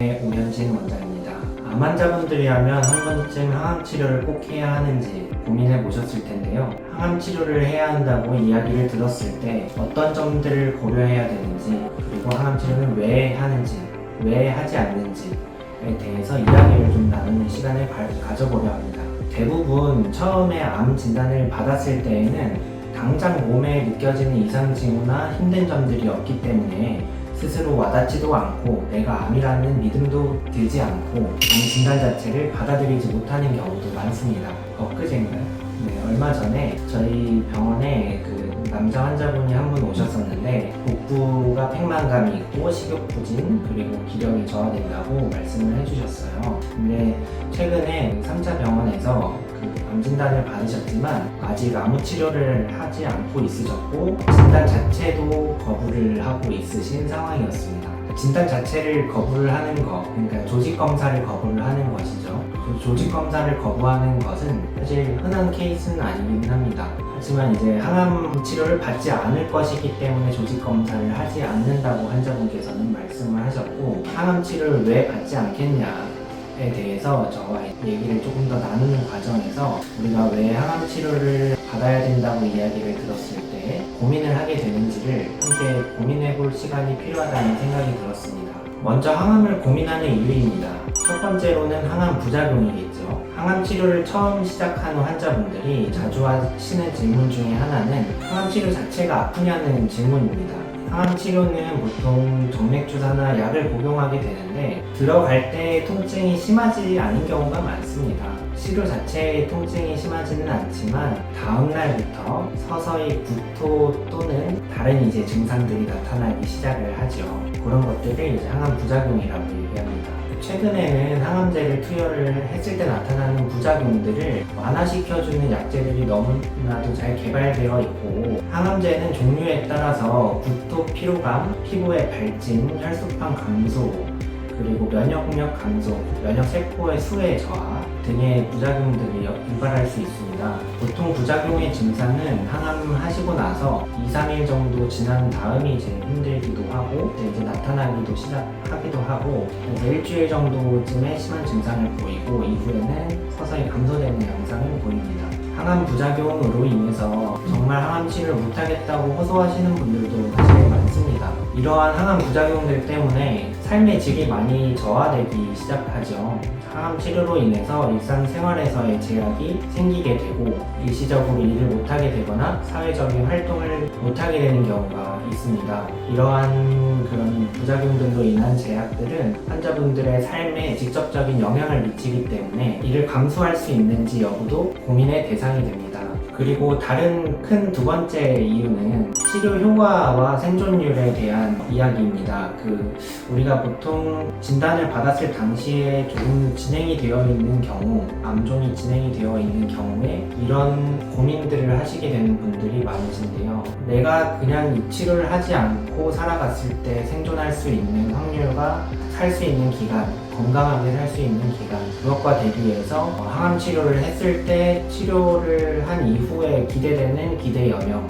오현진 원장입니다. 암 환자분들이라면 한 번쯤 항암 치료를 꼭 해야 하는지 고민해 보셨을 텐데요. 항암 치료를 해야 한다고 이야기를 들었을 때 어떤 점들을 고려해야 되는지, 그리고 항암 치료는 왜 하는지, 왜 하지 않는지에 대해서 이야기를 좀 나누는 시간을 가져보려 합니다. 대부분 처음에 암 진단을 받았을 때에는 당장 몸에 느껴지는 이상 징후나 힘든 점들이 없기 때문에 스스로 와닿지도 않고 내가 암이라는 믿음도 들지 않고 암 진단 자체를 받아들이지 못하는 경우도 많습니다. 엊그제인가요? 네, 얼마 전에 저희 병원에 남자 환자분이 한 분 오셨었는데 복부가 팽만감이 있고 식욕부진 그리고 기력이 저하된다고 말씀을 해주셨어요. 근데 최근에 3차 병원에서 암 진단을 받으셨지만 아직 아무 치료를 하지 않고 있으셨고 진단 자체도 거부를 하고 있으신 상황이었습니다. 진단 자체를 거부를 하는 것, 그러니까 조직 검사를 거부를 하는 것이죠. 조직 검사를 거부하는 것은 사실 흔한 케이스는 아니긴 합니다. 하지만 이제 항암 치료를 받지 않을 것이기 때문에 조직 검사를 하지 않는다고 환자분께서는 말씀을 하셨고, 항암 치료를 왜 받지 않겠냐에 대해서 저와 얘기를 조금 더 나누는 과정에서 우리가 왜 항암 치료를 받아야 된다고 이야기를 들었을 때 고민을 하게 되는지를 함께 고민해 볼 시간이 필요하다는 생각이 들었습니다. 먼저 항암을 고민하는 이유입니다. 첫 번째로는 항암 부작용이겠죠. 항암 치료를 처음 시작하는 환자분들이 자주 하시는 질문 중에 하나는 항암 치료 자체가 아프냐는 질문입니다. 항암 치료는 보통 정맥주사나 약을 복용하게 되는데 들어갈 때 통증이 심하지 않은 경우가 많습니다. 치료 자체의 통증이 심하지는 않지만 다음 날부터 서서히 구토 또는 다른 이제 증상들이 나타나기 시작을 하죠. 그런 것들을 이제 항암 부작용이라고 얘기합니다. 최근에는 항암제를 투여를 했을 때 나타나는 부작용들을 완화시켜주는 약제들이 너무나도 잘 개발되어 있고, 항암제는 종류에 따라서 구토, 피로감, 피부의 발진, 혈소판 감소, 그리고 면역력 감소, 면역세포의 수의 저하 등의 부작용들이 유발할 수 있습니다. 보통 부작용의 증상은 항암하시고 나서 2-3일 정도 지난 다음이 제일 힘들기도 하고 이제 나타나기도 시작하기도 하고 일주일 정도쯤에 심한 증상을 보이고 이후에는 서서히 감소되는 양상을 보입니다. 항암 부작용으로 인해서 정말 항암 치료를 못하겠다고 호소하시는 분들도 사실 많습니다. 이러한 항암 부작용들 때문에 삶의 질이 많이 저하되기 시작하죠. 항암 치료로 인해서 일상생활에서의 제약이 생기게 되고 일시적으로 일을 못하게 되거나 사회적인 활동을 못하게 되는 경우가 있습니다. 이러한 그런 부작용들로 인한 제약들은 환자분들의 삶에 직접적인 영향을 미치기 때문에 이를 감수할 수 있는지 여부도 고민의 대상이 됩니다. 그리고 다른 큰 두 번째 이유는 치료 효과와 생존율에 대한 이야기입니다. 우리가 보통 진단을 받았을 당시에 조금 진행이 되어 있는 경우, 암종이 진행이 되어 있는 경우에 이런 고민들을 하시게 되는 분들이 많으신데요. 내가 그냥 이 치료를 하지 않고 살아갔을 때 생존할 수 있는 확률과 살 수 있는 기간, 건강하게 살 수 있는 기간, 그것과 대비해서 항암 치료를 했을 때 치료를 한 이후에 기대되는 기대 여명,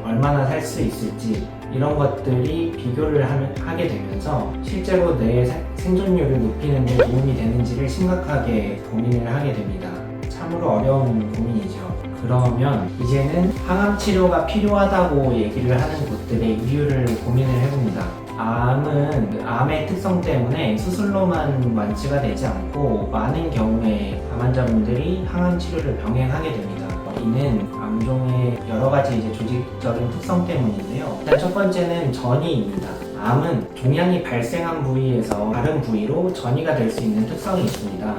얼마나 살 수 있을지 이런 것들이 비교를 하게 되면서 실제로 내 생존율을 높이는 데 도움이 되는지를 심각하게 고민을 하게 됩니다. 참으로 어려운 고민이죠. 그러면 이제는 항암 치료가 필요하다고 얘기를 하는 곳들의 이유를 고민을 해봅니다. 암은 암의 특성 때문에 수술로만 완치가 되지 않고 많은 경우에 암 환자분들이 항암 치료를 병행하게 됩니다. 이는 암종의 여러 가지 이제 조직적인 특성 때문인데요. 일단 첫 번째는 전이입니다. 암은 종양이 발생한 부위에서 다른 부위로 전이가 될 수 있는 특성이 있습니다.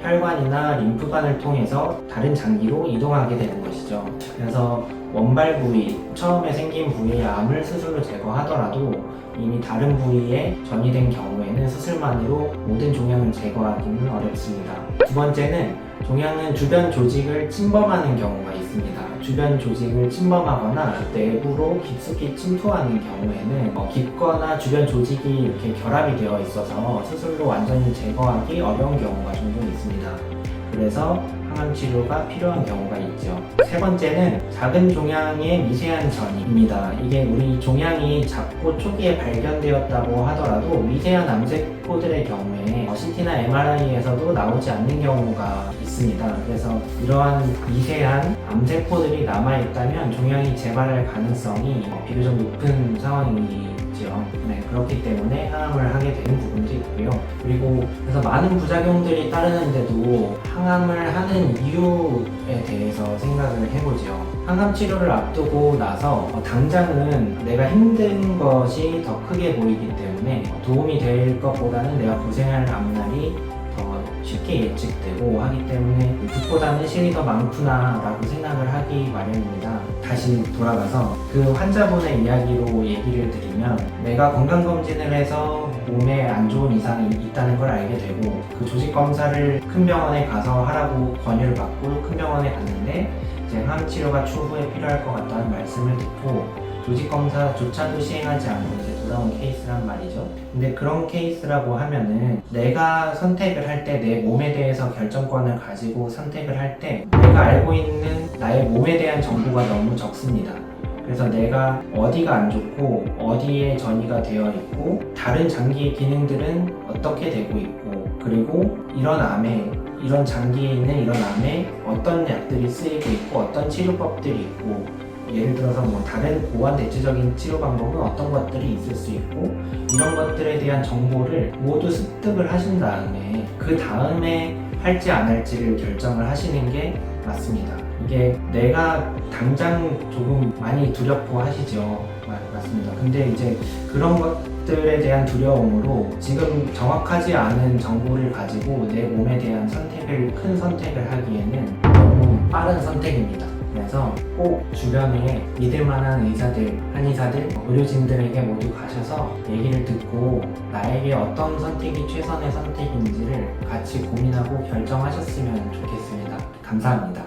혈관이나 림프관을 통해서 다른 장기로 이동하게 되는 것이죠. 그래서 원발 부위, 처음에 생긴 부위의 암을 수술로 제거하더라도 이미 다른 부위에 전이된 경우에는 수술만으로 모든 종양을 제거하기는 어렵습니다. 두 번째는 종양은 주변 조직을 침범하는 경우가 있습니다. 주변 조직을 침범하거나 내부로 깊숙이 침투하는 경우에는 깊거나 주변 조직이 이렇게 결합이 되어 있어서 수술로 완전히 제거하기 어려운 경우가 종종 있습니다. 그래서 항암 치료가 필요한 경우가 있죠. 세 번째는 작은 종양의 미세한 전이입니다. 이게 우리 종양이 작고 초기에 발견되었다고 하더라도 미세한 암세포들의 경우에 CT나 MRI에서도 나오지 않는 경우가 있습니다. 그래서 이러한 미세한 암세포들이 남아있다면 종양이 재발할 가능성이 비교적 높은 상황이죠. 네, 그렇기 때문에 항암을 하게 되는 부분도 있고요. 그리고 그래서 많은 부작용들이 따르는데도 항암을 하는 이유에 대해서 생각을 해보죠. 항암 치료를 앞두고 나서 당장은 내가 힘든 것이 더 크게 보이기 때문에 도움이 될 것보다는 내가 고생할 앞날이 더 쉽게 예측되고 하기 때문에 득보다는 실이 더 많구나 라고 생각을 하기 마련입니다. 다시 돌아가서 그 환자분의 이야기로 얘기를 드리면 내가 건강검진을 해서 몸에 안 좋은 이상이 있다는 걸 알게 되고 그 조직검사를 큰 병원에 가서 하라고 권유를 받고 큰 병원에 갔는데 이제 항암 치료가 추후에 필요할 것 같다는 말씀을 듣고 조직검사조차도 시행하지 않고 이제 돌아온 케이스란 말이죠. 근데 그런 케이스라고 하면은 내가 선택을 할 때 내 몸에 대해서 결정권을 가지고 선택을 할 때 내가 알고 있는 나의 몸에 대한 정보가 너무 적습니다. 그래서 내가 어디가 안 좋고 어디에 전이가 되어 있고 다른 장기의 기능들은 어떻게 되고 있고 그리고 이런 장기에 있는 이런 암에 어떤 약들이 쓰이고 있고 어떤 치료법들이 있고 예를 들어서 뭐 다른 보완 대체적인 치료 방법은 어떤 것들이 있을 수 있고 이런 것들에 대한 정보를 모두 습득을 하신 다음에 그 다음에 할지 안 할지를 결정을 하시는 게 맞습니다. 이게 내가 당장 조금 많이 두렵고 하시죠. 맞습니다. 근데 이제 그런 것들에 대한 두려움으로 지금 정확하지 않은 정보를 가지고 내 몸에 대한 큰 선택을 하기에는 너무 빠른 선택입니다. 그래서 꼭 주변에 믿을 만한 의사들, 한의사들, 의료진들에게 모두 가셔서 얘기를 듣고 나에게 어떤 선택이 최선의 선택인지를 같이 고민하고 결정하셨으면 좋겠습니다. 감사합니다.